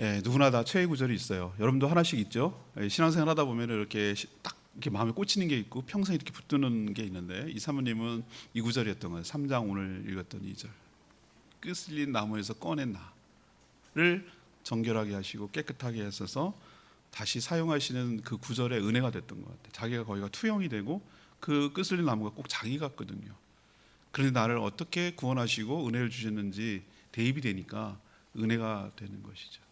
예, 누구나 다 최애 구절이 있어요. 여러분도 하나씩 있죠? 예, 신앙생활 하다 보면 이렇게 딱 이렇게 마음에 꽂히는 게 있고 평생 이렇게 붙드는 게 있는데, 이 사모님은 이 구절이었던 거예요. 3장 오늘 읽었던 2절. 끄슬린 나무에서 꺼낸 나를 정결하게 하시고 깨끗하게 하셔서 다시 사용하시는 그 구절의 은혜가 됐던 것 같아요. 자기가 거기가 투영이 되고 그 끄슬린 나무가 꼭 자기 같거든요. 그런데 나를 어떻게 구원하시고 은혜를 주셨는지 대입이 되니까 은혜가 되는 것이죠.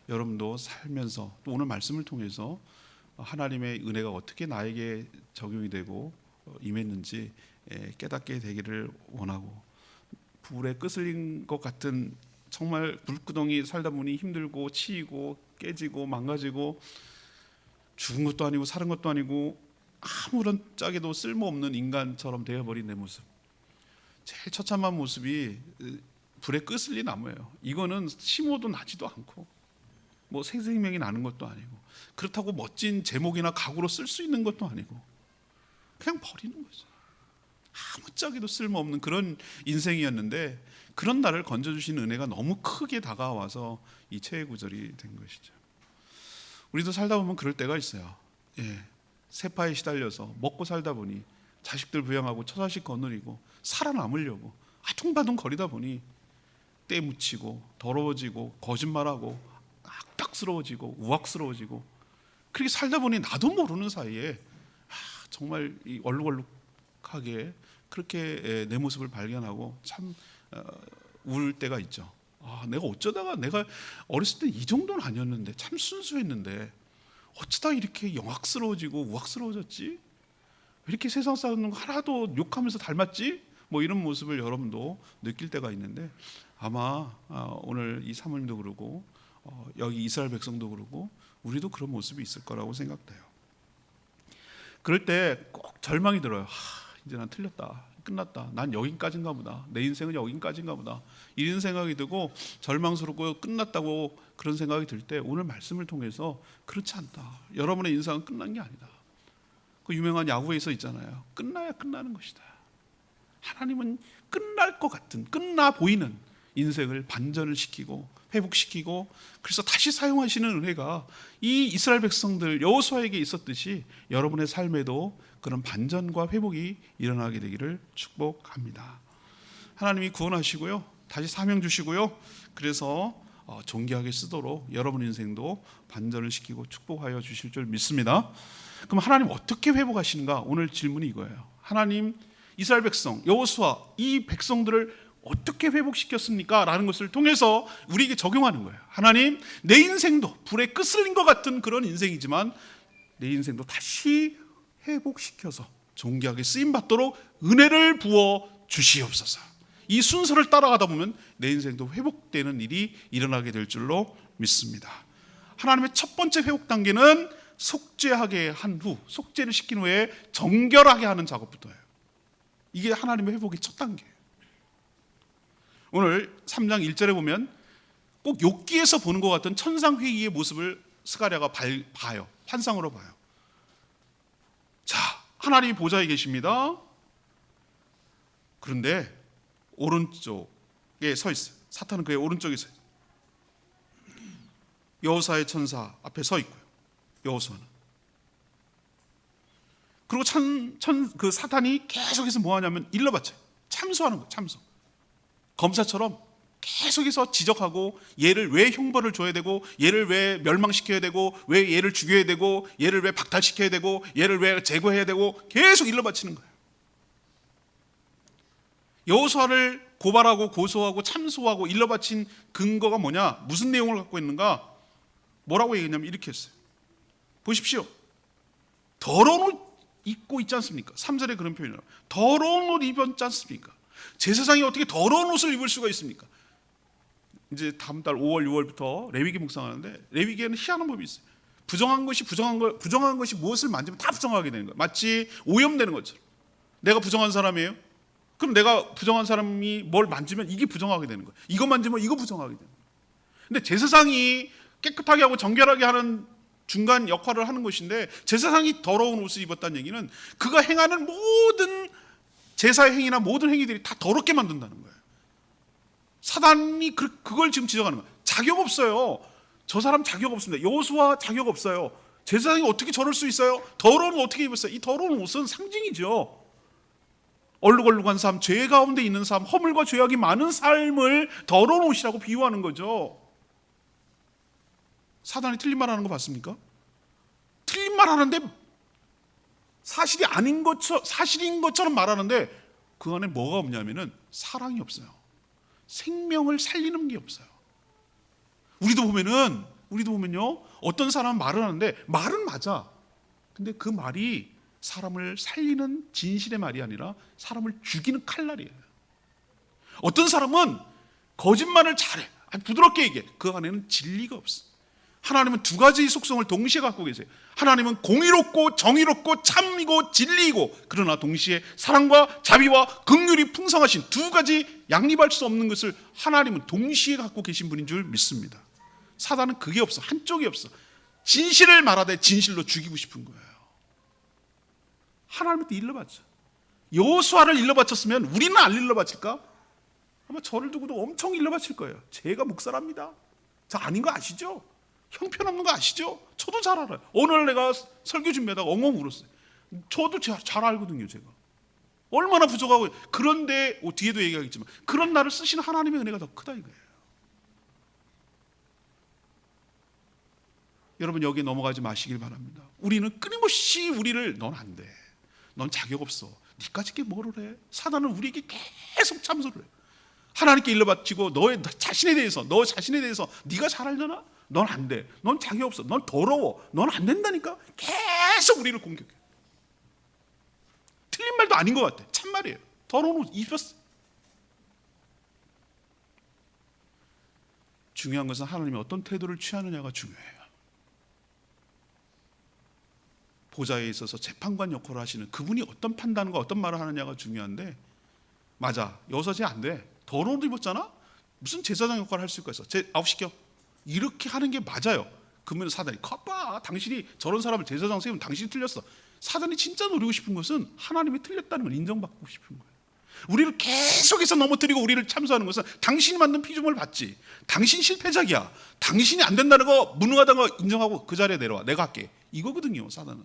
여러분도 살면서 또 오늘 말씀을 통해서 하나님의 은혜가 어떻게 나에게 적용이 되고 임했는지 깨닫게 되기를 원하고, 불에 끄슬린 것 같은 정말 불구덩이 살다 보니 힘들고 치이고 깨지고 망가지고 죽은 것도 아니고 사는 것도 아니고 아무런 짝에도 쓸모없는 인간처럼 되어버린 내 모습, 제일 처참한 모습이 불에 끄슬린 나무예요. 이거는 심어도 나지도 않고 뭐 새 생명이 나는 것도 아니고 그렇다고 멋진 제목이나 가구로 쓸 수 있는 것도 아니고 그냥 버리는 거죠. 아무짝에도 쓸모없는 그런 인생이었는데, 그런 나를 건져주신 은혜가 너무 크게 다가와서 이 최애 구절이 된 것이죠. 우리도 살다 보면 그럴 때가 있어요. 세파에 시달려서 먹고 살다 보니 자식들 부양하고 처자식 거느리고 살아남으려고 아둥바둥 거리다 보니 때 묻히고 더러워지고 거짓말하고 악닥스러워지고 우악스러워지고, 그렇게 살다 보니 나도 모르는 사이에 정말 이 얼룩얼룩하게 그렇게 내 모습을 발견하고 참 울 때가 있죠. 내가 어쩌다가 내가 어렸을 때 이 정도는 아니었는데 참 순수했는데 어쩌다 이렇게 영악스러워지고 우악스러워졌지? 이렇게 세상 사는 거 하나도 욕하면서 닮았지? 뭐 이런 모습을 여러분도 느낄 때가 있는데, 아마 오늘 이 사모님도 그러고 여기 이스라엘 백성도 그러고 우리도 그런 모습이 있을 거라고 생각돼요. 그럴 때 꼭 절망이 들어요. 이제 난 틀렸다, 끝났다, 난 여기까지인가 보다, 내 인생은 여기까지인가 보다, 이런 생각이 들고 절망스럽고 끝났다고 그런 생각이 들 때 오늘 말씀을 통해서 그렇지 않다, 여러분의 인생은 끝난 게 아니다. 그 유명한 야구에서 있잖아요. 끝나야 끝나는 것이다. 하나님은 끝날 것 같은, 끝나 보이는 인생을 반전을 시키고 회복시키고 그래서 다시 사용하시는 은혜가 이 이스라엘 백성들 여호수아에게 있었듯이 여러분의 삶에도 그런 반전과 회복이 일어나게 되기를 축복합니다. 하나님이 구원하시고요, 다시 사명 주시고요, 그래서 존귀하게 쓰도록 여러분 인생도 반전을 시키고 축복하여 주실 줄 믿습니다. 그럼 하나님 어떻게 회복하시는가? 오늘 질문이 이거예요. 하나님 이스라엘 백성 여호수아 이 백성들을 어떻게 회복시켰습니까? 라는 것을 통해서 우리에게 적용하는 거예요. 하나님, 내 인생도 불에 끄슬린 것 같은 그런 인생이지만 내 인생도 다시 회복시켜서 존귀하게 쓰임받도록 은혜를 부어 주시옵소서. 이 순서를 따라가다 보면 내 인생도 회복되는 일이 일어나게 될 줄로 믿습니다. 하나님의 첫 번째 회복 단계는 속죄하게 한 후, 속죄를 시킨 후에 정결하게 하는 작업부터예요. 이게 하나님의 회복의 첫 단계예요. 오늘 3장 1절에 보면 꼭 욥기에서 보는 것 같은 천상회의의 모습을 스가랴가 봐요. 환상으로 봐요. 자, 하나님이 보좌에 계십니다. 그런데 오른쪽에 서 있어요. 사탄은 그의 오른쪽에 서 있어요. 여호사의 천사 앞에 서 있고요, 여호수아는. 그리고 그 사탄이 계속해서 뭐 하냐면 일러바쳐요. 참소하는 거예요. 참소. 검사처럼 계속해서 지적하고 얘를 왜 형벌을 줘야 되고, 얘를 왜 멸망시켜야 되고, 왜 얘를 죽여야 되고, 얘를 왜 박탈시켜야 되고, 얘를 왜 제거해야 되고 계속 일러바치는 거예요. 여호수아를 고발하고 고소하고 참소하고 일러바친 근거가 뭐냐? 무슨 내용을 갖고 있는가? 뭐라고 얘기했냐면 이렇게 했어요. 보십시오. 더러운 옷 입고 있지 않습니까? 3절에 그런 표현이에요. 더러운 옷 입었지 않습니까? 제사장이 어떻게 더러운 옷을 입을 수가 있습니까? 이제 다음 달 5월, 6월부터 레위기 묵상하는데 레위기에는 희한한 법이 있어요. 부정한 것이 무엇을 만지면 다 부정하게 되는 거예요. 마치 오염되는 것처럼. 내가 부정한 사람이에요? 그럼 내가 부정한 사람이 뭘 만지면 이게 부정하게 되는 거예요. 이거 만지면 이거 부정하게 되는 거예요. 근데 제사장이 깨끗하게 하고 정결하게 하는 중간 역할을 하는 것인데, 제사장이 더러운 옷을 입었다는 얘기는 그가 행하는 모든 제사의 행위나 모든 행위들이 다 더럽게 만든다는 거예요. 사단이 그걸 지금 지적하는 거예요. 자격 없어요. 저 사람 자격 없습니다. 여호수아 자격 없어요. 제사장이 어떻게 저럴 수 있어요? 더러운 옷 어떻게 입었어요? 이 더러운 옷은 상징이죠. 얼룩얼룩한 삶, 죄 가운데 있는 삶, 허물과 죄악이 많은 삶을 더러운 옷이라고 비유하는 거죠. 사단이 틀린 말 하는 거 봤습니까? 틀린 말 하는데 사실이 아닌 것처럼, 사실인 것처럼 말하는데 그 안에 뭐가 없냐면은 사랑이 없어요. 생명을 살리는 게 없어요. 우리도 보면요, 어떤 사람은 말을 하는데 말은 맞아. 근데 그 말이 사람을 살리는 진실의 말이 아니라 사람을 죽이는 칼날이에요. 어떤 사람은 거짓말을 잘해, 아주 부드럽게 얘기해. 그 안에는 진리가 없어. 하나님은 두 가지 속성을 동시에 갖고 계세요. 하나님은 공의롭고 정의롭고 참이고 진리이고, 그러나 동시에 사랑과 자비와 긍휼이 풍성하신 두 가지 양립할 수 없는 것을 하나님은 동시에 갖고 계신 분인 줄 믿습니다. 사단은 그게 없어. 한쪽이 없어. 진실을 말하되 진실로 죽이고 싶은 거예요. 하나님한테 일러바쳐. 여호수아를 일러바쳤으면 우리는 안 일러바칠까? 아마 저를 두고도 엄청 일러바칠 거예요. 제가 목사랍니다. 저 아닌 거 아시죠? 형편없는 거 아시죠? 저도 잘 알아요. 어느 날 내가 설교 준비하다가 엉엉 울었어요. 저도 잘 알거든요. 제가 얼마나 부족하고, 그런데 뒤에도 얘기하겠지만 그런 나를 쓰시는 하나님의 은혜가 더 크다 이거예요. 여러분, 여기에 넘어가지 마시길 바랍니다. 우리는 끊임없이 우리를 넌 안 돼, 넌 자격 없어, 니까지 게 뭐를 해. 사단은 우리에게 계속 참소를 해요. 하나님께 일러바치고 너 자신에 대해서 네가 잘 알잖아, 넌 안 돼, 넌 자격 없어, 넌 더러워, 넌 안 된다니까. 계속 우리를 공격해. 틀린 말도 아닌 것 같아. 참말이에요. 더러운 옷 입었어. 중요한 것은 하나님이 어떤 태도를 취하느냐가 중요해요. 보좌에 있어서 재판관 역할을 하시는 그분이 어떤 판단과 어떤 말을 하느냐가 중요한데, 맞아, 여서지 안 돼, 더러운 옷 입었잖아, 무슨 제사장 역할을 할 수 있겠어, 아웃시켜, 이렇게 하는 게 맞아요. 그러면 사단이 컷봐, 당신이 저런 사람을 제사장 세우면 당신이 틀렸어. 사단이 진짜 노리고 싶은 것은 하나님이 틀렸다는 걸 인정받고 싶은 거예요. 우리를 계속해서 넘어뜨리고 우리를 참소하는 것은 당신이 만든 피조물 받지, 당신 실패작이야, 당신이 안 된다는 거, 무능하다는 거 인정하고 그 자리에 내려와, 내가 할게, 이거거든요. 사단은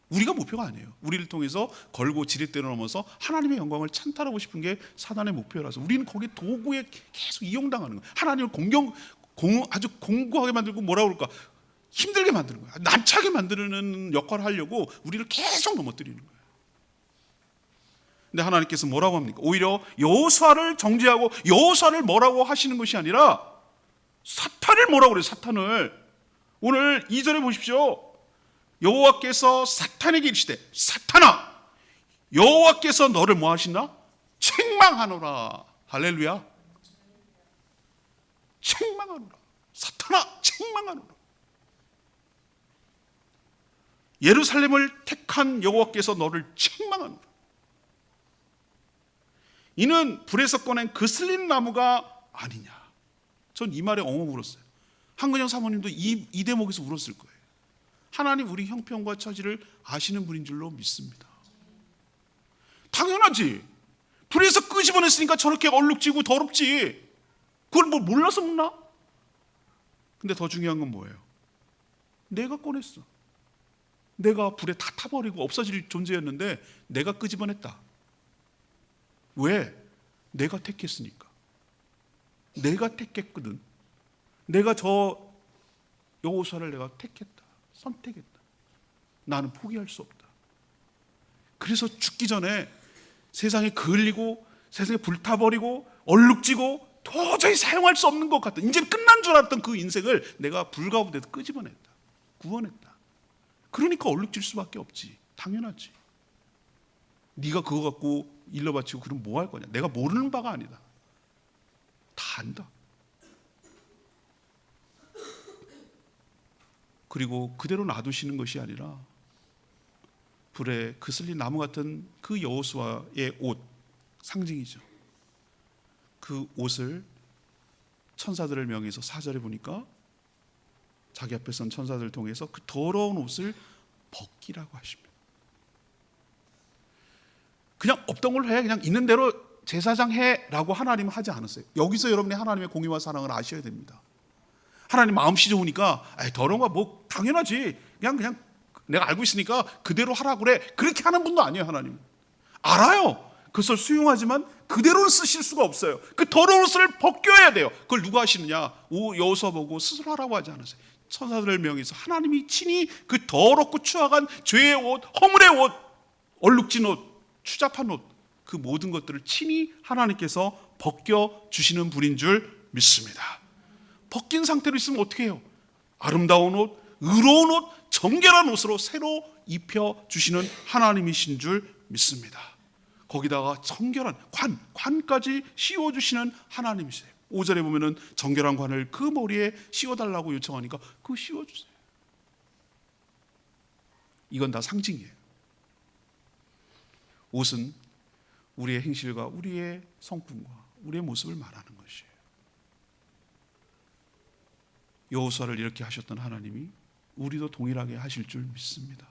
우리가 목표가 아니에요. 우리를 통해서 걸고 지렛대를 넘어서 하나님의 영광을 찬탈하고 싶은 게 사단의 목표라서 우리는 거기에 도구에 계속 이용당하는 거예요. 하나님을 아주 공고하게 만들고, 뭐라 그럴까, 힘들게 만드는 거예요. 난처하게 만드는 역할을 하려고 우리를 계속 넘어뜨리는 거예요. 근데 하나님께서 뭐라고 합니까? 오히려 여호수아를 정죄하고 여호수아를 뭐라고 하시는 것이 아니라 사탄을 뭐라고 그래요. 사탄을. 오늘 2절에 보십시오. 여호와께서 사탄에게 이르시되, 사탄아, 여호와께서 너를 뭐 하시나? 책망하노라. 할렐루야. 책망하노라. 사탄아, 책망하노라. 예루살렘을 택한 여호와께서 너를 책망하노라. 이는 불에서 꺼낸 그 슬린 나무가 아니냐. 전 이 말에 엉엉 울었어요. 한근영 사모님도 이 대목에서 울었을 거예요. 하나님 우리 형편과 처지를 아시는 분인 줄로 믿습니다. 당연하지. 불에서 끄집어냈으니까 저렇게 얼룩지고 더럽지. 그걸 뭐 몰라서 묻나? 근데 더 중요한 건 뭐예요? 내가 꺼냈어. 내가 불에 다 타버리고 없어질 존재였는데 내가 끄집어냈다. 왜? 내가 택했으니까. 내가 택했거든. 내가 저 여호수아를 내가 택했다, 선택했다. 나는 포기할 수 없다. 그래서 죽기 전에 세상에 그을리고 세상에 불타버리고 얼룩지고 도저히 사용할 수 없는 것 같던, 이제 끝난 줄 알았던 그 인생을 내가 불 가운데서 끄집어냈다, 구원했다. 그러니까 얼룩질 수밖에 없지. 당연하지. 네가 그거 갖고 일러바치고 그럼 뭐 할 거냐. 내가 모르는 바가 아니다. 다 안다. 그리고 그대로 놔두시는 것이 아니라 불에 그슬린 나무 같은 그 여호수아의 옷, 상징이죠. 그 옷을 천사들을 명해서 4절에 보니까 자기 앞에 선 천사들을 통해서 그 더러운 옷을 벗기라고 하십니다. 그냥 없던 걸로 해, 그냥 있는 대로 제사장 해라고 하나님은 하지 않았어요. 여기서 여러분이 하나님의 공의와 사랑을 아셔야 됩니다. 하나님 마음씨 좋으니까 더러운 거 뭐 당연하지, 그냥 내가 알고 있으니까 그대로 하라 그래, 그렇게 하는 분도 아니에요. 하나님 알아요. 그것을 수용하지만 그대로는 쓰실 수가 없어요. 그 더러운 옷을 벗겨야 돼요. 그걸 누가 하시느냐? 여호수아 보고 스스로 하라고 하지 않았어요. 천사들을 명해서 하나님이 친히 그 더럽고 추악한 죄의 옷, 허물의 옷, 얼룩진 옷, 추잡한 옷, 그 모든 것들을 친히 하나님께서 벗겨주시는 분인 줄 믿습니다. 벗긴 상태로 있으면 어떻게 해요? 아름다운 옷, 의로운 옷, 정결한 옷으로 새로 입혀주시는 하나님이신 줄 믿습니다. 거기다가 정결한 관까지 씌워주시는 하나님이세요. 5절에 보면은 정결한 관을 그 머리에 씌워달라고 요청하니까 그거 씌워주세요. 이건 다 상징이에요. 옷은 우리의 행실과 우리의 성품과 우리의 모습을 말하는 것이에요. 여호수아를 이렇게 하셨던 하나님이 우리도 동일하게 하실 줄 믿습니다.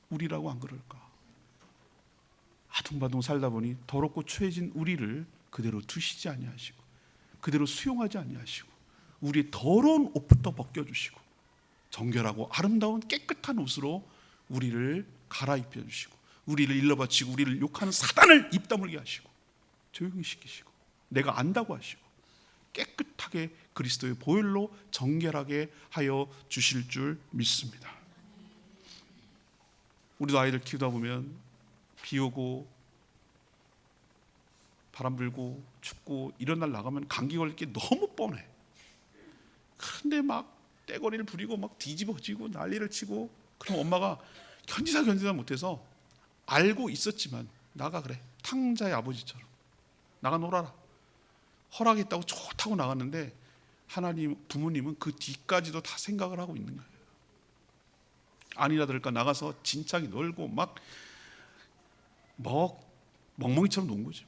우리라고 안 그럴까? 아둥바둥 살다 보니 더럽고 추해진 우리를 그대로 두시지 아니하시고 그대로 수용하지 아니하시고 우리의 더러운 옷부터 벗겨주시고 정결하고 아름다운 깨끗한 옷으로 우리를 갈아입혀 주시고 우리를 일러바치고 우리를 욕하는 사단을 입 다물게 하시고 조용히 시키시고 내가 안다고 하시고 깨끗하게 그리스도의 보혈로 정결하게 하여 주실 줄 믿습니다. 우리도 아이들 키우다 보면 비 오고 바람 불고 춥고 이런 날 나가면 감기 걸릴 게 너무 뻔해. 그런데 막 떼거리를 부리고 막 뒤집어지고 난리를 치고, 그럼 엄마가 견디다 못해서 알고 있었지만 나가 그래, 탕자의 아버지처럼 나가 놀아라 허락했다고 좋다고 나갔는데 하나님 부모님은 그 뒤까지도 다 생각을 하고 있는 거예요. 아니라 들을까 나가서 진짜게 놀고 막 멍멍이처럼 논 거지.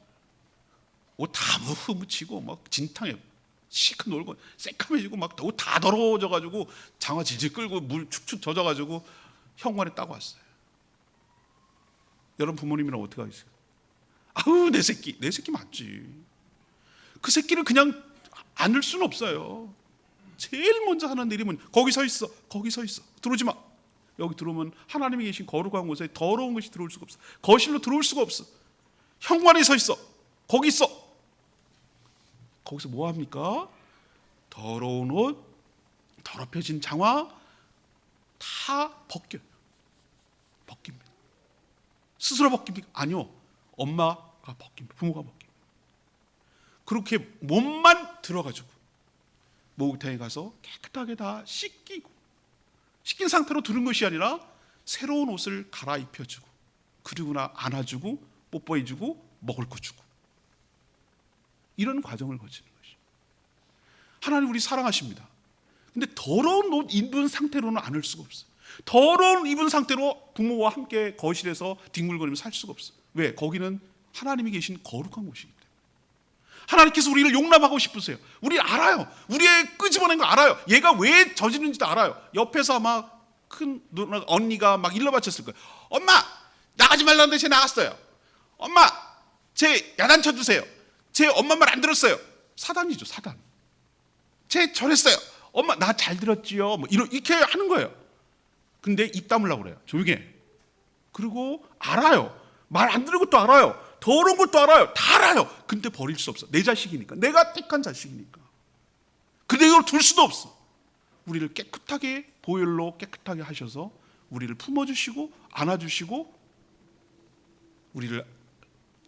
옷 다 묻히고 막 진탕에 시크 놀고 새카매지고 막 옷 다 더러워져가지고 장화 질질 끌고 물 축축 젖어가지고 현관에 따고 왔어요. 여러분 부모님이랑 어떻게 하겠어요? 아우 내 새끼 맞지. 그 새끼를 그냥 안을 수는 없어요. 제일 먼저 하는 일이 뭐냐? 거기 서 있어 들어오지 마. 여기 들어오면 하나님이 계신 거룩한 곳에 더러운 것이 들어올 수가 없어. 거실로 들어올 수가 없어. 현관에 서 있어. 거기 있어. 거기서 뭐 합니까? 더러운 옷, 더럽혀진 장화 다 벗깁니다. 스스로 벗깁니까? 아니요. 엄마가 벗깁니다. 부모가 벗깁니다. 그렇게 몸만 들어가지고 목욕탕에 가서 깨끗하게 다 씻긴 상태로 두는 것이 아니라 새로운 옷을 갈아입혀주고 그리고 안아주고 뽀뽀해주고 먹을 거 주고 이런 과정을 거치는 것이죠. 하나님 우리 사랑하십니다. 근데 더러운 옷 입은 상태로는 안을 수가 없어요. 더러운 입은 상태로 부모와 함께 거실에서 뒹굴거리며 살 수가 없어요. 왜? 거기는 하나님이 계신 거룩한 곳이기 때문에. 하나님께서 우리를 용납하고 싶으세요. 우리 알아요. 우리의 끄집어낸 거 알아요. 얘가 왜 저지른지도 알아요. 옆에서 아마 큰 누나, 언니가 막 일러바쳤을 거예요. 엄마 나가지 말라는데 쟤 나갔어요. 엄마 쟤 야단쳐 주세요. 쟤 엄마 말 안 들었어요. 사단이죠, 사단. 쟤 저랬어요. 엄마 나 잘 들었지요. 뭐 이렇게 하는 거예요. 근데 입 다물라고 그래요. 조용히 해. 그리고 알아요. 말 안 들은 것도 알아요. 더러운 것도 알아요. 다 알아요. 근데 버릴 수 없어. 내 자식이니까. 내가 택한 자식이니까. 근데 이걸 둘 수도 없어. 우리를 깨끗하게 보혈로 깨끗하게 하셔서 우리를 품어주시고 안아주시고 우리를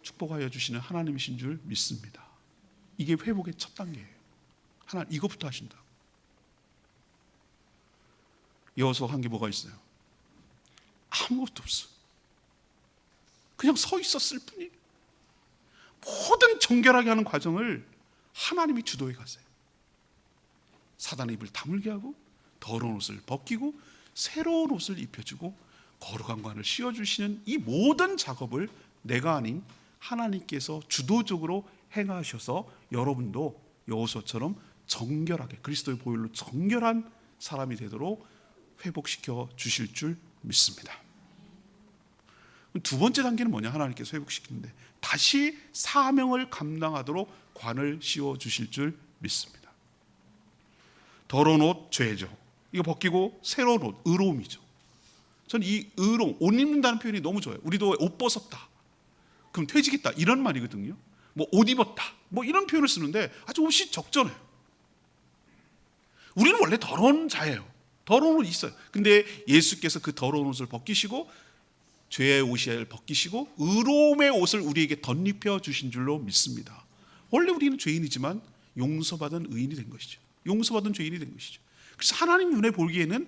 축복하여 주시는 하나님이신 줄 믿습니다. 이게 회복의 첫 단계예요. 하나님 이것부터 하신다. 여호수아 한 게 뭐가 있어요? 아무것도 없어. 그냥 서 있었을 뿐이에요. 모든 정결하게 하는 과정을 하나님이 주도해 가세요. 사단의 입을 다물게 하고 더러운 옷을 벗기고 새로운 옷을 입혀주고 거룩한 관을 씌워주시는 이 모든 작업을 내가 아닌 하나님께서 주도적으로 행하셔서 여러분도 여호수아처럼 정결하게 그리스도의 보혈로 정결한 사람이 되도록 회복시켜 주실 줄 믿습니다. 두 번째 단계는 뭐냐? 하나님께서 회복시키는데 다시 사명을 감당하도록 관을 씌워 주실 줄 믿습니다. 더러운 옷 죄죠. 이거 벗기고 새로운 옷 의로움이죠. 전 이 의로움, 옷 입는다는 표현이 너무 좋아요. 우리도 옷 벗었다, 그럼 퇴직했다 이런 말이거든요. 뭐 옷 입었다, 뭐 이런 표현을 쓰는데 아주 옷이 적절해요. 우리는 원래 더러운 자예요. 더러운 옷이 있어요. 근데 예수께서 그 더러운 옷을 벗기시고 죄의 옷을 벗기시고 의로움의 옷을 우리에게 덧입혀 주신 줄로 믿습니다. 원래 우리는 죄인이지만 용서받은 의인이 된 것이죠. 용서받은 죄인이 된 것이죠. 그래서 하나님 눈에 보기에는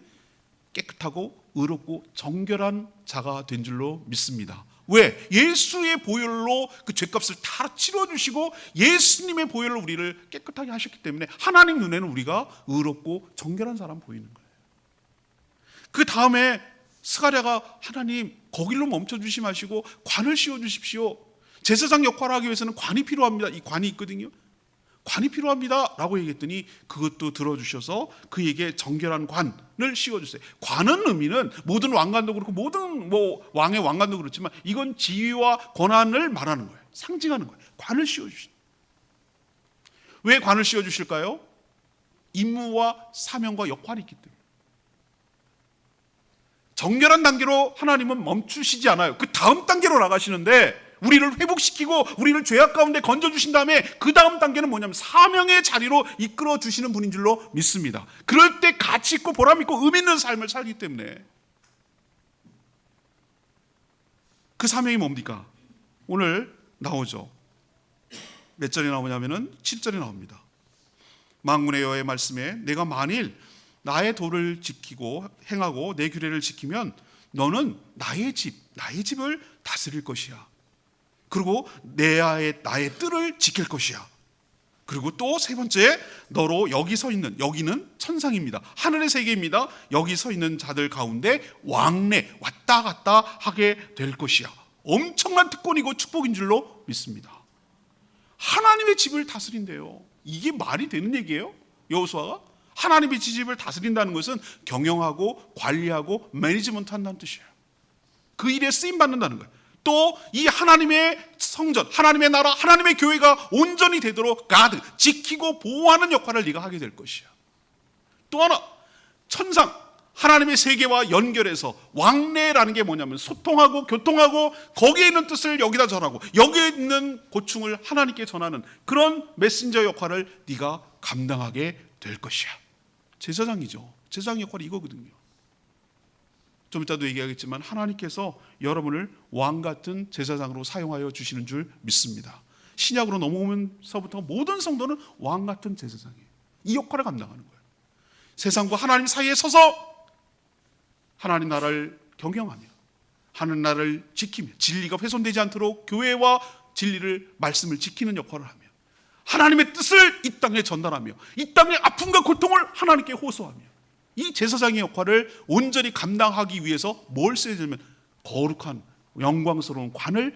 깨끗하고 의롭고 정결한 자가 된 줄로 믿습니다. 왜? 예수의 보혈로 그 죄값을 다 치러주시고 예수님의 보혈로 우리를 깨끗하게 하셨기 때문에 하나님 눈에는 우리가 의롭고 정결한 사람 보이는 거예요. 그 다음에 스가랴가 하나님 거길로 멈춰주시 마시고 관을 씌워주십시오. 제사장 역할을 하기 위해서는 관이 필요합니다. 이 관이 있거든요. 관이 필요합니다 라고 얘기했더니 그것도 들어주셔서 그에게 정결한 관을 씌워주세요. 관은 의미는 모든 왕관도 그렇고 모든 왕의 왕관도 그렇지만 이건 지위와 권한을 말하는 거예요. 상징하는 거예요. 관을 씌워주신. 왜 관을 씌워주실까요? 임무와 사명과 역할이 있기 때문에. 정결한 단계로 하나님은 멈추시지 않아요. 그 다음 단계로 나가시는데 우리를 회복시키고 우리를 죄악 가운데 건져주신 다음에 그 다음 단계는 뭐냐면 사명의 자리로 이끌어 주시는 분인 줄로 믿습니다. 그럴 때 가치 있고 보람 있고 의미 있는 삶을 살기 때문에. 그 사명이 뭡니까? 오늘 나오죠. 몇 절이 나오냐면은 7절이 나옵니다. 만군의 여호와의 말씀에 내가 만일 나의 도를 지키고 행하고 내 규례를 지키면 너는 나의 집을 다스릴 것이야. 그리고 나의 뜰을 지킬 것이야. 그리고 또 세 번째, 너로 여기 서 있는, 여기는 천상입니다. 하늘의 세계입니다. 여기 서 있는 자들 가운데 왕래 왔다 갔다 하게 될 것이야. 엄청난 특권이고 축복인 줄로 믿습니다. 하나님의 집을 다스린대요. 이게 말이 되는 얘기예요? 여호수아가? 하나님의 집을 다스린다는 것은 경영하고 관리하고 매니지먼트 한다는 뜻이에요. 그 일에 쓰임 받는다는 거예요. 또 이 하나님의 성전, 하나님의 나라, 하나님의 교회가 온전히 되도록 가드, 지키고 보호하는 역할을 네가 하게 될 것이야. 또 하나, 천상, 하나님의 세계와 연결해서 왕래라는 게 뭐냐면 소통하고 교통하고 거기에 있는 뜻을 여기다 전하고 여기에 있는 고충을 하나님께 전하는 그런 메신저 역할을 네가 감당하게 될 것이야. 제사장이죠. 제사장 역할이 이거거든요. 좀 이따도 얘기하겠지만 하나님께서 여러분을 왕같은 제사장으로 사용하여 주시는 줄 믿습니다. 신약으로 넘어오면서부터 모든 성도는 왕같은 제사장이에요. 이 역할을 감당하는 거예요. 세상과 하나님 사이에 서서 하나님 나라를 경영하며 하나님 나라를 지키며 진리가 훼손되지 않도록 교회와 진리를 말씀을 지키는 역할을 하며 하나님의 뜻을 이 땅에 전달하며 이 땅의 아픔과 고통을 하나님께 호소하며 이 제사장의 역할을 온전히 감당하기 위해서 뭘 써야 되냐면 거룩한 영광스러운 관을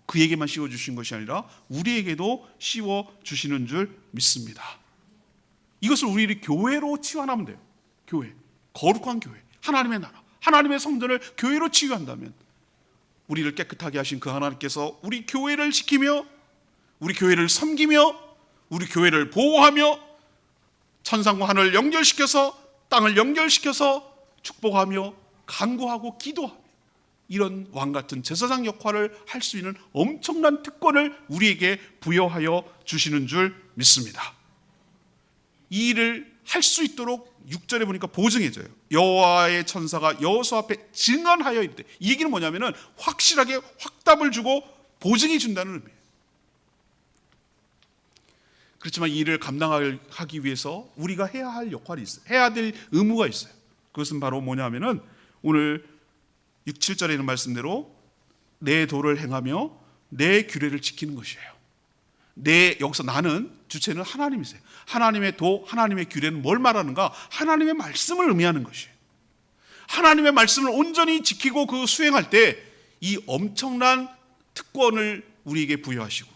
그에게만 씌워주신 것이 아니라 우리에게도 씌워주시는 줄 믿습니다. 이것을 우리 교회로 치환하면 돼요. 교회, 거룩한 교회, 하나님의 나라, 하나님의 성전을 교회로 치유한다면 우리를 깨끗하게 하신 그 하나님께서 우리 교회를 지키며 우리 교회를 섬기며 우리 교회를 보호하며 천상과 하늘을 연결시켜서 땅을 연결시켜서 축복하며 간구하고 기도하며 이런 왕같은 제사장 역할을 할 수 있는 엄청난 특권을 우리에게 부여하여 주시는 줄 믿습니다. 이 일을 할 수 있도록 6절에 보니까 보증해줘요. 여호와의 천사가 여호수아 앞에 증언하여 이르되, 이 얘기는 뭐냐면은 확실하게 확답을 주고 보증해 준다는 의미예요. 그렇지만 이 일을 감당하기 위해서 우리가 해야 할 역할이 있어요. 해야 될 의무가 있어요. 그것은 바로 뭐냐면은 오늘 6, 7절에 있는 말씀대로 내 도를 행하며 내 규례를 지키는 것이에요. 여기서 나는 주체는 하나님이세요. 하나님의 도, 하나님의 규례는 뭘 말하는가? 하나님의 말씀을 의미하는 것이에요. 하나님의 말씀을 온전히 지키고 그 수행할 때 이 엄청난 특권을 우리에게 부여하시고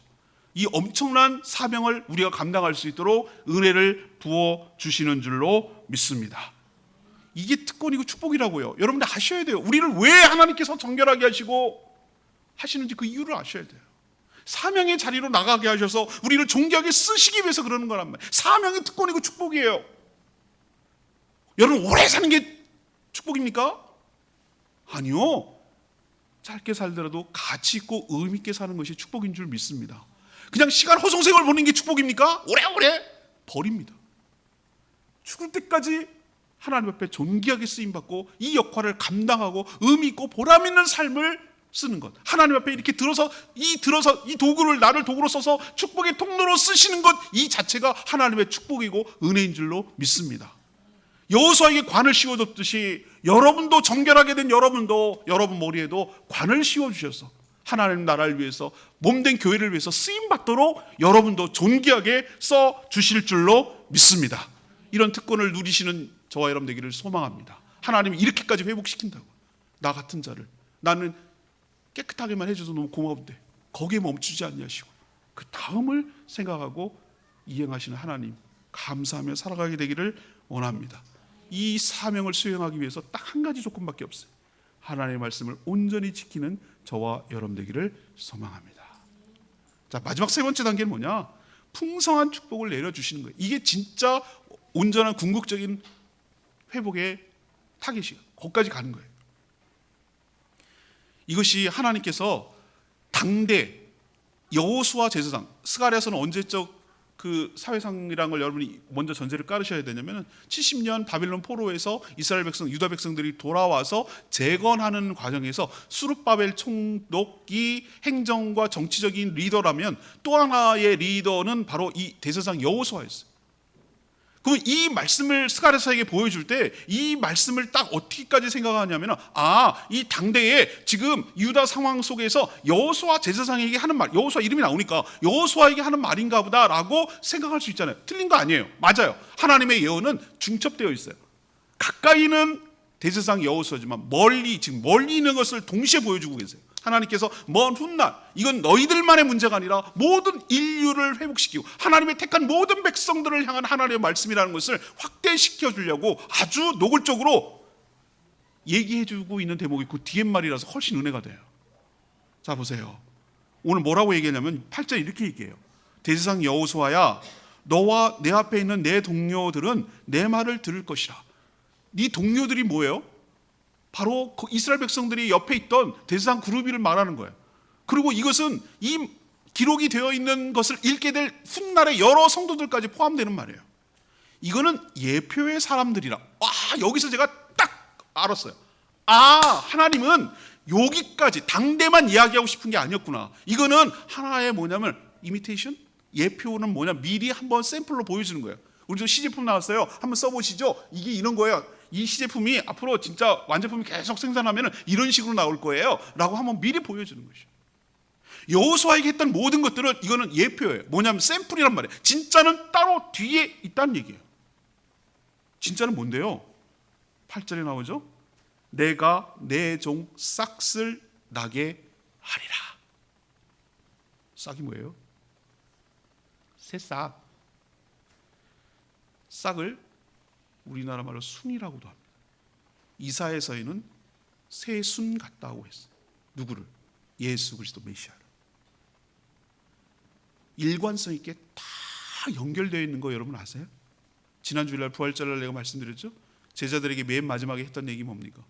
이 엄청난 사명을 우리가 감당할 수 있도록 은혜를 부어주시는 줄로 믿습니다. 이게 특권이고 축복이라고요. 여러분들 아셔야 돼요. 우리를 왜 하나님께서 정결하게 하시고 하시는지 그 이유를 아셔야 돼요. 사명의 자리로 나가게 하셔서 우리를 존귀하게 쓰시기 위해서 그러는 거란 말이에요. 사명의 특권이고 축복이에요. 여러분, 오래 사는 게 축복입니까? 아니요. 짧게 살더라도 가치 있고 의미 있게 사는 것이 축복인 줄 믿습니다. 그냥 시간 허송세월 보내는 게 축복입니까? 오래오래 버립니다. 죽을 때까지 하나님 앞에 존귀하게 쓰임받고 이 역할을 감당하고 의미 있고 보람 있는 삶을 쓰는 것, 하나님 앞에 이렇게 들어서 이 도구를, 나를 도구로 써서 축복의 통로로 쓰시는 것, 이 자체가 하나님의 축복이고 은혜인 줄로 믿습니다. 여호수아에게 관을 씌워줬듯이 여러분도, 정결하게 된 여러분도 여러분 머리에도 관을 씌워주셔서 하나님 나라를 위해서, 몸된 교회를 위해서 쓰임받도록 여러분도 존귀하게 써주실 줄로 믿습니다. 이런 특권을 누리시는 저와 여러분 되기를 소망합니다. 하나님이 이렇게까지 회복시킨다고, 나 같은 자를 나는 깨끗하게만 해줘서 너무 고마운데 거기에 멈추지 않냐시고 그 다음을 생각하고 이행하시는 하나님, 감사하며 살아가게 되기를 원합니다. 이 사명을 수행하기 위해서 딱 한 가지 조건밖에 없어요. 하나님의 말씀을 온전히 지키는 저와 여러분 되기를 소망합니다. 자, 마지막 세 번째 단계는 뭐냐? 풍성한 축복을 내려주시는 거예요. 이게 진짜 온전한 궁극적인 회복의 타겟이에요. 거기까지 가는 거예요. 이것이 하나님께서 당대 여호수아 제사장, 스가랴서는 언제적 그 사회상이라는 걸 여러분이 먼저 전제를 깔으셔야 되냐면 70년 바빌론 포로에서 이스라엘 백성, 유다 백성들이 돌아와서 재건하는 과정에서 수룹바벨 총독이 행정과 정치적인 리더라면 또 하나의 리더는 바로 이 대제사장 여호수아였어요. 그럼 이 말씀을 스가랴서에게 보여줄 때 이 말씀을 딱 어떻게까지 생각하냐면, 이 당대에 지금 유다 상황 속에서 여호수아 제사장에게 하는 말, 여호수아 이름이 나오니까 여호수아에게 하는 말인가 보다라고 생각할 수 있잖아요. 틀린 거 아니에요. 맞아요. 하나님의 예언은 중첩되어 있어요. 가까이는 대제사장 여호수아지만 지금 멀리 있는 것을 동시에 보여주고 계세요. 하나님께서 먼 훗날, 이건 너희들만의 문제가 아니라 모든 인류를 회복시키고 하나님의 택한 모든 백성들을 향한 하나님의 말씀이라는 것을 확대시켜 주려고 아주 노골적으로 얘기해 주고 있는 대목이 그 뒤에 말이라서 훨씬 은혜가 돼요. 자, 보세요. 오늘 뭐라고 얘기하냐면 8절 이렇게 얘기해요. 대제사장 여호수아야, 너와 내 앞에 있는 내 동료들은 내 말을 들을 것이라. 네 동료들이 뭐예요? 바로 그 이스라엘 백성들이 옆에 있던 대제사장 그룹을 말하는 거예요. 그리고 이것은 이 기록이 되어 있는 것을 읽게 될 훗날의 여러 성도들까지 포함되는 말이에요. 이거는 예표의 사람들이라. 여기서 제가 딱 알았어요. 하나님은 여기까지 당대만 이야기하고 싶은 게 아니었구나. 이거는 하나의 뭐냐면 이미테이션? 예표는 뭐냐, 미리 한번 샘플로 보여주는 거예요. 우리 저 시제품 나왔어요. 한번 써보시죠. 이게 이런 거예요. 이 시제품이 앞으로 진짜 완제품이 계속 생산하면 이런 식으로 나올 거예요 라고 한번 미리 보여주는 것이죠. 여호수아에게 했던 모든 것들은 이거는 예표예요. 뭐냐면 샘플이란 말이에요. 진짜는 따로 뒤에 있다는 얘기예요. 진짜는 뭔데요? 8절에 나오죠. 내가 내 종 싹을 나게 하리라. 싹이 뭐예요? 새싹. 싹을 우리나라 말로 순이라고도 합니다. 이사야서에는 새 순 같다고 했어요. 누구를? 예수 그리스도 메시아를. 일관성 있게 다 연결되어 있는 거 여러분 아세요? 지난 주일날 부활절날 내가 말씀드렸죠? 제자들에게 맨 마지막에 했던 얘기 뭡니까?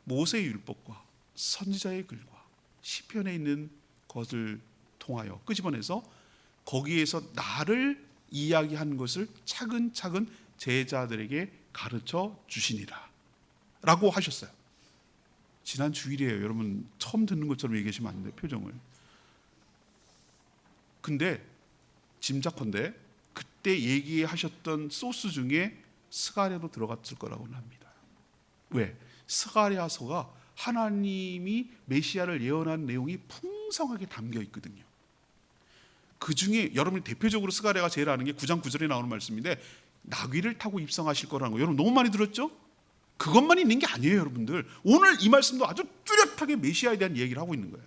모세의 율법과 선지자의 글과 시편에 있는 것을 통하여 끄집어내서 거기에서 나를 이야기한 것을 차근차근 제자들에게 가르쳐 주시니라 라고 하셨어요. 지난 주일이에요. 여러분 처음 듣는 것처럼 얘기하시면 안 돼요. 표정을. 근데 짐작컨대 그때 얘기하셨던 소스 중에 스가랴로 들어갔을 거라고 합니다. 왜? 스가랴서가 하나님이 메시아를 예언한 내용이 풍성하게 담겨 있거든요. 그 중에 여러분이 대표적으로 스가랴가 제일 아는 게 9장 9절에 나오는 말씀인데, 나귀를 타고 입성하실 거라는 거 여러분 너무 많이 들었죠? 그것만 있는 게 아니에요. 여러분들 오늘 이 말씀도 아주 뚜렷하게 메시아에 대한 얘기를 하고 있는 거예요.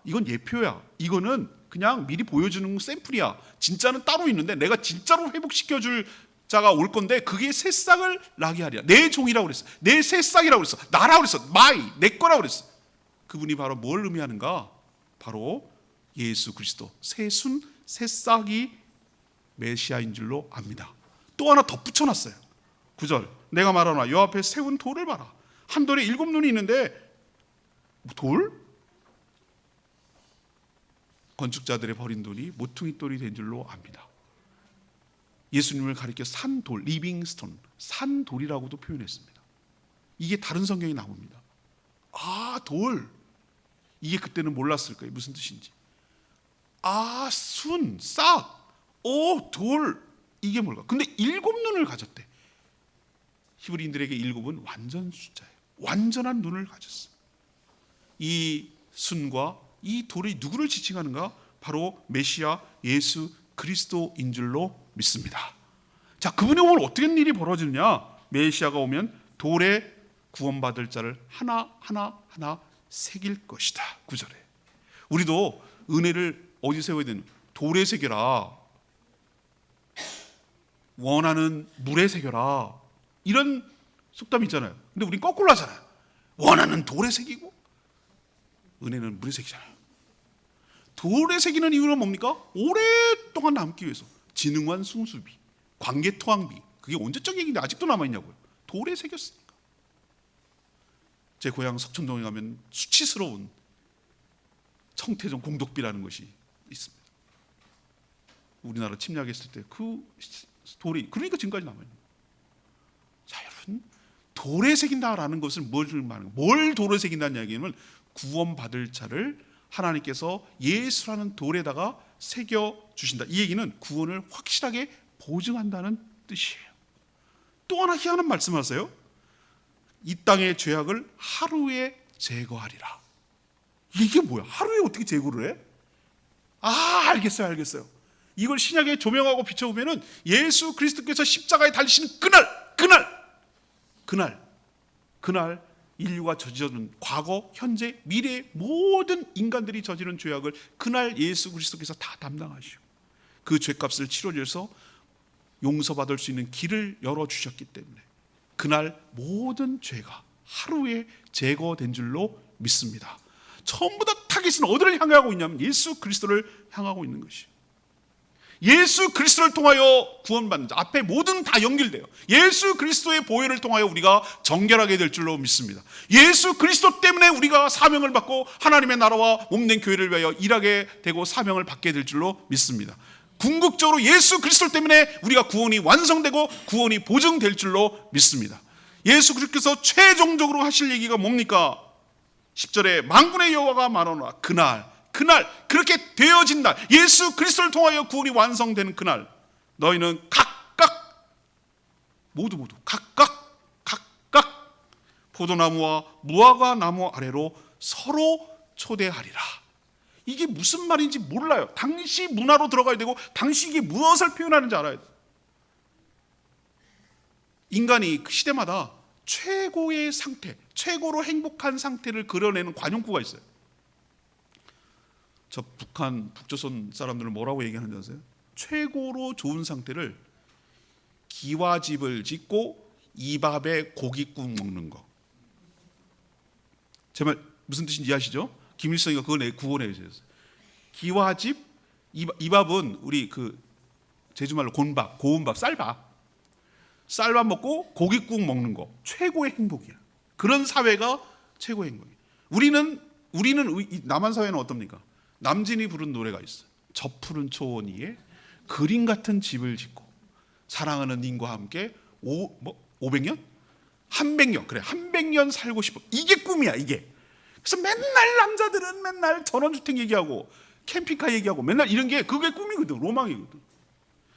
이건 예표야. 이거는 그냥 미리 보여주는 샘플이야. 진짜는 따로 있는데 내가 진짜로 회복시켜줄 자가 올 건데 그게 새싹을 나게 하리라. 내 종이라고 그랬어. 내 새싹이라고 그랬어. 나라고 그랬어. 내 거라고 그랬어. 그분이 바로 뭘 의미하는가? 바로 예수 그리스도, 새순 새싹이 메시아인 줄로 압니다. 또 하나 덧붙여놨어요. 9절, 내가 말하노라 요 앞에 세운 돌을 봐라. 한 돌에 7눈이 있는데 돌? 건축자들의 버린 돌이 모퉁이 돌이 된 줄로 압니다. 예수님을 가리켜 산돌, 리빙스톤, 산돌이라고도 표현했습니다. 이게 다른 성경에 나옵니다. 아, 돌. 이게 그때는 몰랐을 거예요. 무슨 뜻인지. 아, 순, 싹, 돌. 이게 뭘까? 근데 7눈을 가졌대. 히브리인들에게 7은 완전 숫자예요. 완전한 눈을 가졌어. 이 순과 이 돌이 누구를 지칭하는가? 바로 메시아 예수 그리스도인 줄로 믿습니다. 자, 그분이 오늘 어떤 일이 벌어지느냐? 메시아가 오면 돌에 구원받을 자를 하나 새길 것이다. 9절에 우리도 은혜를 어디 세워야 되는? 돌에 새겨라. 원하는 물에 새겨라. 이런 속담이 있잖아요. 근데 우린 거꾸로 하잖아요. 원하는 돌에 새기고 은혜는 물에 새기잖아요. 돌에 새기는 이유는 뭡니까? 오랫동안 남기 위해서. 진흥원 숭수비, 관계토항비. 그게 언제적 얘기인데 아직도 남아있냐고요. 돌에 새겼으니까. 제 고향 석천동에 가면 수치스러운 청태전 공덕비라는 것이 있습니다. 우리나라 침략했을 때 그 돌이, 그러니까 지금까지 남아있는 거예요. 자, 여러분, 돌에 새긴다라는 것은 뭘 말하는 거예요? 뭘 돌에 새긴다는 이야기는 구원받을 자를 하나님께서 예수라는 돌에다가 새겨주신다. 이 얘기는 구원을 확실하게 보증한다는 뜻이에요. 또 하나 희한한 말씀을 하세요. 이 땅의 죄악을 하루에 제거하리라. 이게 뭐야? 하루에 어떻게 제거를 해? 알겠어요. 이걸 신약에 조명하고 비춰보면 예수 그리스도께서 십자가에 달리시는 그날 인류가 저지른 과거, 현재, 미래의 모든 인간들이 저지른 죄악을 그날 예수 그리스도께서 다 담당하시고 그 죄값을 치러줘서 용서받을 수 있는 길을 열어주셨기 때문에 그날 모든 죄가 하루에 제거된 줄로 믿습니다. 전부 다 타깃은 어디를 향하고 있냐면 예수 그리스도를 향하고 있는 것이에요. 예수 그리스도를 통하여 구원받는 자, 앞에 모든 다 연결돼요. 예수 그리스도의 보혈을 통하여 우리가 정결하게 될 줄로 믿습니다. 예수 그리스도 때문에 우리가 사명을 받고 하나님의 나라와 몸된 교회를 위하여 일하게 되고 사명을 받게 될 줄로 믿습니다. 궁극적으로 예수 그리스도 때문에 우리가 구원이 완성되고 구원이 보증될 줄로 믿습니다. 예수 그리스도께서 최종적으로 하실 얘기가 뭡니까? 10절에 만군의 여호와가 말하노라. 그날 그렇게 되어진 날, 예수 그리스도를 통하여 구원이 완성되는 그날, 너희는 각각 모두 각각 포도나무와 무화과 나무 아래로 서로 초대하리라. 이게 무슨 말인지 몰라요. 당시 문화로 들어가야 되고 당시 이게 무엇을 표현하는지 알아야 돼요. 인간이 그 시대마다 최고의 상태, 최고로 행복한 상태를 그려내는 관용구가 있어요. 저 북한, 북조선 사람들은 뭐라고 얘기하는지 아세요? 최고로 좋은 상태를 기와집을 짓고 이밥에 고깃국 먹는 거. 제 말 무슨 뜻인지 이해하시죠? 김일성이가 그걸 구원해 주셨어요. 기와집, 이밥은 우리 그 제주말로 곤밥, 고운밥, 쌀밥 먹고 고깃국 먹는 거 최고의 행복이야. 그런 사회가 최고의 행복이야. 우리는 남한 사회는 어떻습니까? 남진이 부른 노래가 있어요. 저 푸른 초원 위에 그림 같은 집을 짓고 사랑하는 님과 함께 500년? 100년. 그래, 100년 살고 싶어. 이게 꿈이야, 이게. 그래서 맨날 남자들은 맨날 전원주택 얘기하고 캠핑카 얘기하고 맨날 이런 게 그게 꿈이거든, 로망이거든.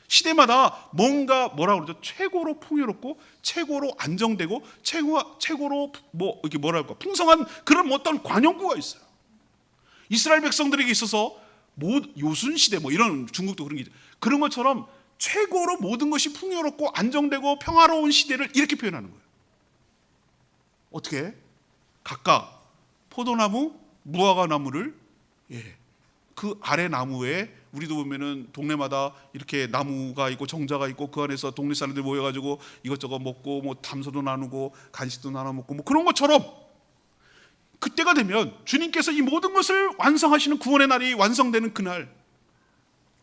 시대마다 뭐라 그러죠? 최고로 풍요롭고 최고로 안정되고 최고로 이게 뭐랄까 풍성한 그런 어떤 관용구가 있어요. 이스라엘 백성들에게 있어서 요순 시대 이런 중국도 그런 게 있죠. 그런 것처럼 최고로 모든 것이 풍요롭고 안정되고 평화로운 시대를 이렇게 표현하는 거예요. 어떻게? 각각 포도나무, 무화과 나무를 그 아래 나무에 우리도 보면은 동네마다 이렇게 나무가 있고 정자가 있고 그 안에서 동네 사람들 모여가지고 이것저것 먹고 담소도 나누고 간식도 나눠 먹고 그런 것처럼 그때가 되면 주님께서 이 모든 것을 완성하시는 구원의 날이 완성되는 그날,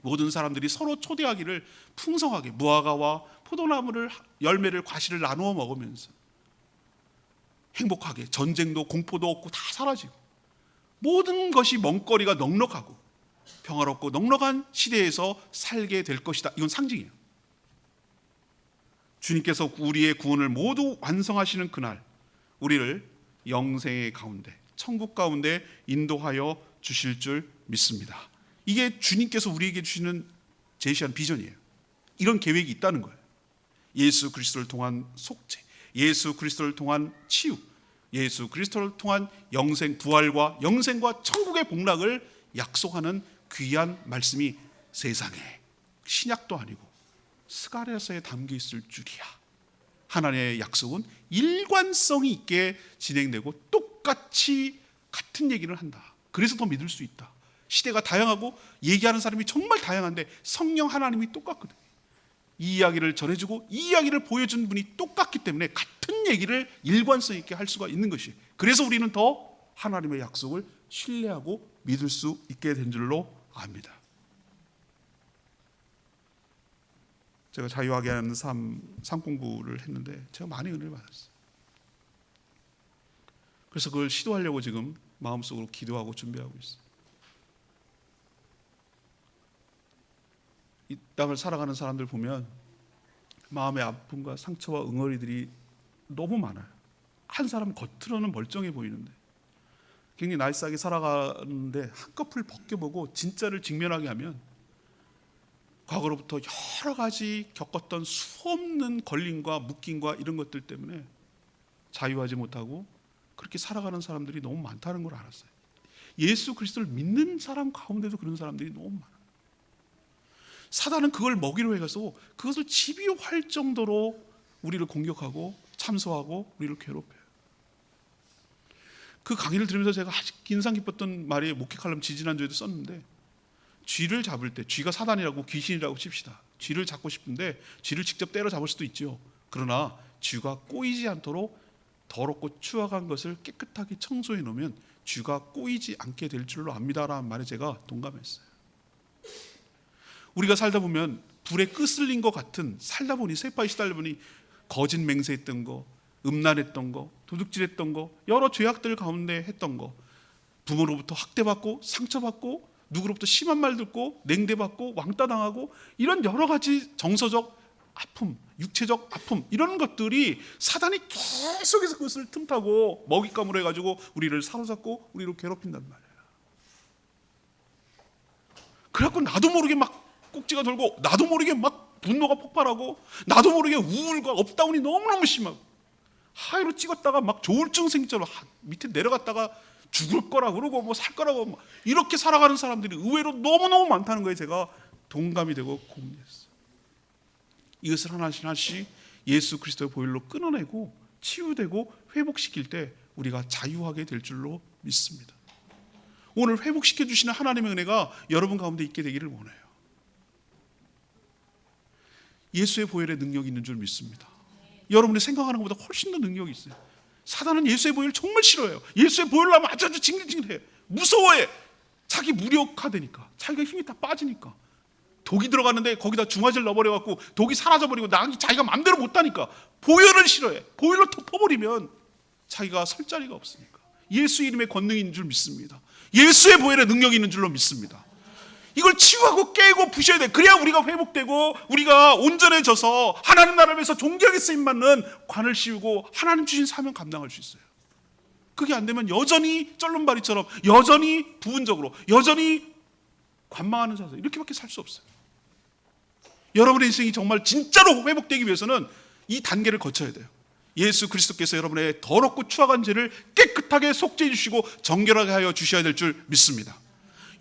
모든 사람들이 서로 초대하기를 풍성하게 무화과와 포도나무를 열매를 과실을 나누어 먹으면서 행복하게, 전쟁도 공포도 없고 다 사라지고 모든 것이 먹거리가 넉넉하고 평화롭고 넉넉한 시대에서 살게 될 것이다. 이건 상징이에요. 주님께서 우리의 구원을 모두 완성하시는 그날, 우리를 영생의 가운데, 천국 가운데 인도하여 주실 줄 믿습니다. 이게 주님께서 우리에게 주시는 제시한 비전이에요. 이런 계획이 있다는 거예요. 예수 그리스도를 통한 속죄, 예수 그리스도를 통한 치유, 예수 그리스도를 통한 영생, 부활과 영생과 천국의 복락을 약속하는 귀한 말씀이 세상에 신약도 아니고 스가랴서에 담겨 있을 줄이야. 하나님의 약속은 일관성이 있게 진행되고 똑같이 같은 얘기를 한다. 그래서 더 믿을 수 있다. 시대가 다양하고 얘기하는 사람이 정말 다양한데 성령 하나님이 똑같거든요. 이 이야기를 전해주고 이 이야기를 보여준 분이 똑같기 때문에 같은 얘기를 일관성 있게 할 수가 있는 것이에요. 그래서 우리는 더 하나님의 약속을 신뢰하고 믿을 수 있게 된 줄로 압니다. 제가 자유하게 하는 삶 공부를 했는데 제가 많이 은혜를 받았어요. 그래서 그걸 시도하려고 지금 마음속으로 기도하고 준비하고 있어요. 이 땅을 살아가는 사람들 보면 마음의 아픔과 상처와 응어리들이 너무 많아요. 한 사람은 겉으로는 멀쩡해 보이는데 굉장히 나이스하게 살아가는데 한꺼풀 벗겨보고 진짜를 직면하게 하면 과거로부터 여러 가지 겪었던 수없는 걸림과 묶임과 이런 것들 때문에 자유하지 못하고 그렇게 살아가는 사람들이 너무 많다는 걸 알았어요. 예수 그리스도를 믿는 사람 가운데도 그런 사람들이 너무 많아요. 사단은 그걸 먹이로 해가서 그것을 집요할 정도로 우리를 공격하고 참소하고 우리를 괴롭혀요. 그 강의를 들으면서 제가 아직 인상 깊었던 말이 목회 칼럼 지지난주에도 썼는데, 쥐를 잡을 때, 쥐가 사단이라고 귀신이라고 칩시다. 쥐를 잡고 싶은데 쥐를 직접 때려잡을 수도 있죠. 그러나 쥐가 꼬이지 않도록 더럽고 추악한 것을 깨끗하게 청소해 놓으면 쥐가 꼬이지 않게 될 줄로 압니다라는 말에 제가 동감했어요. 우리가 살다 보면 불에 끄슬린 것 같은, 살다 보니 세파에 시달려 보니 거짓 맹세했던 거, 음란했던 거, 도둑질했던 거, 여러 죄악들 가운데 했던 거, 부모로부터 학대받고 상처받고 누구로부터 심한 말 듣고 냉대받고 왕따당하고 이런 여러 가지 정서적 아픔, 육체적 아픔, 이런 것들이 사단이 계속해서 그것을 틈타고 먹잇감으로 해가지고 우리를 사로잡고 우리를 괴롭힌단 말이에요. 그래갖고 나도 모르게 막 꼭지가 돌고 나도 모르게 막 분노가 폭발하고 나도 모르게 우울과 업다운이 너무너무 심하고 하이로 찍었다가 막 조울증 생기처럼 밑에 내려갔다가 죽을 거라 그러고 뭐 살 거라고 뭐 이렇게 살아가는 사람들이 의외로 너무너무 많다는 거에 제가 동감이 되고 고민했어요. 이것을 하나씩 하나씩 예수 그리스도의 보혈로 끊어내고 치유되고 회복시킬 때 우리가 자유하게 될 줄로 믿습니다. 오늘 회복시켜 주시는 하나님의 은혜가 여러분 가운데 있게 되기를 원해요. 예수의 보혈의 능력이 있는 줄 믿습니다. 여러분이 생각하는 것보다 훨씬 더 능력이 있어요. 사단은 예수의 보혈을 정말 싫어해요. 예수의 보혈로 하면 아주 징글징글해요. 무서워해. 자기 무력화되니까, 자기가 힘이 다 빠지니까. 독이 들어갔는데 거기다 중화제를 넣어버려갖고 독이 사라져버리고 자기가 마음대로 못하니까 보혈을 싫어해. 보혈로 덮어버리면 자기가 설 자리가 없으니까. 예수 이름의 권능이 있는 줄 믿습니다. 예수의 보혈의 능력이 있는 줄로 믿습니다. 이걸 치유하고 깨고 부셔야 돼. 그래야 우리가 회복되고 우리가 온전해져서 하나님 나라를 위해서 존귀하게 쓰임받는 관을 씌우고 하나님 주신 사명 감당할 수 있어요. 그게 안 되면 여전히 쩔름바리처럼 여전히 부분적으로 여전히 관망하는 자세, 이렇게밖에 살 수 없어요. 여러분의 인생이 정말 진짜로 회복되기 위해서는 이 단계를 거쳐야 돼요. 예수 그리스도께서 여러분의 더럽고 추악한 죄를 깨끗하게 속죄해 주시고 정결하게 하여 주셔야 될 줄 믿습니다.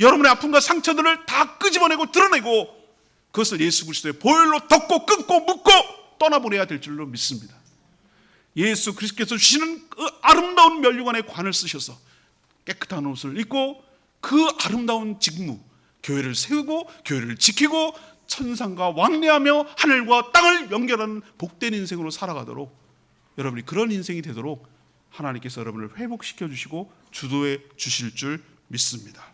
여러분의 아픔과 상처들을 다 끄집어내고 드러내고 그것을 예수 그리스도의 보혈로 덮고 끊고 묶고 떠나보내야 될 줄로 믿습니다. 예수 그리스도께서 주시는 그 아름다운 면류관의 관을 쓰셔서 깨끗한 옷을 입고 그 아름다운 직무, 교회를 세우고 교회를 지키고 천상과 왕래하며 하늘과 땅을 연결하는 복된 인생으로 살아가도록, 여러분이 그런 인생이 되도록 하나님께서 여러분을 회복시켜 주시고 주도해 주실 줄 믿습니다.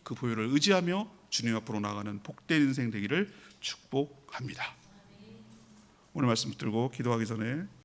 그 보혈을 의지하며 주님 앞으로 나가는 복된 인생 되기를 축복합니다. 오늘 말씀 붙들고 기도하기 전에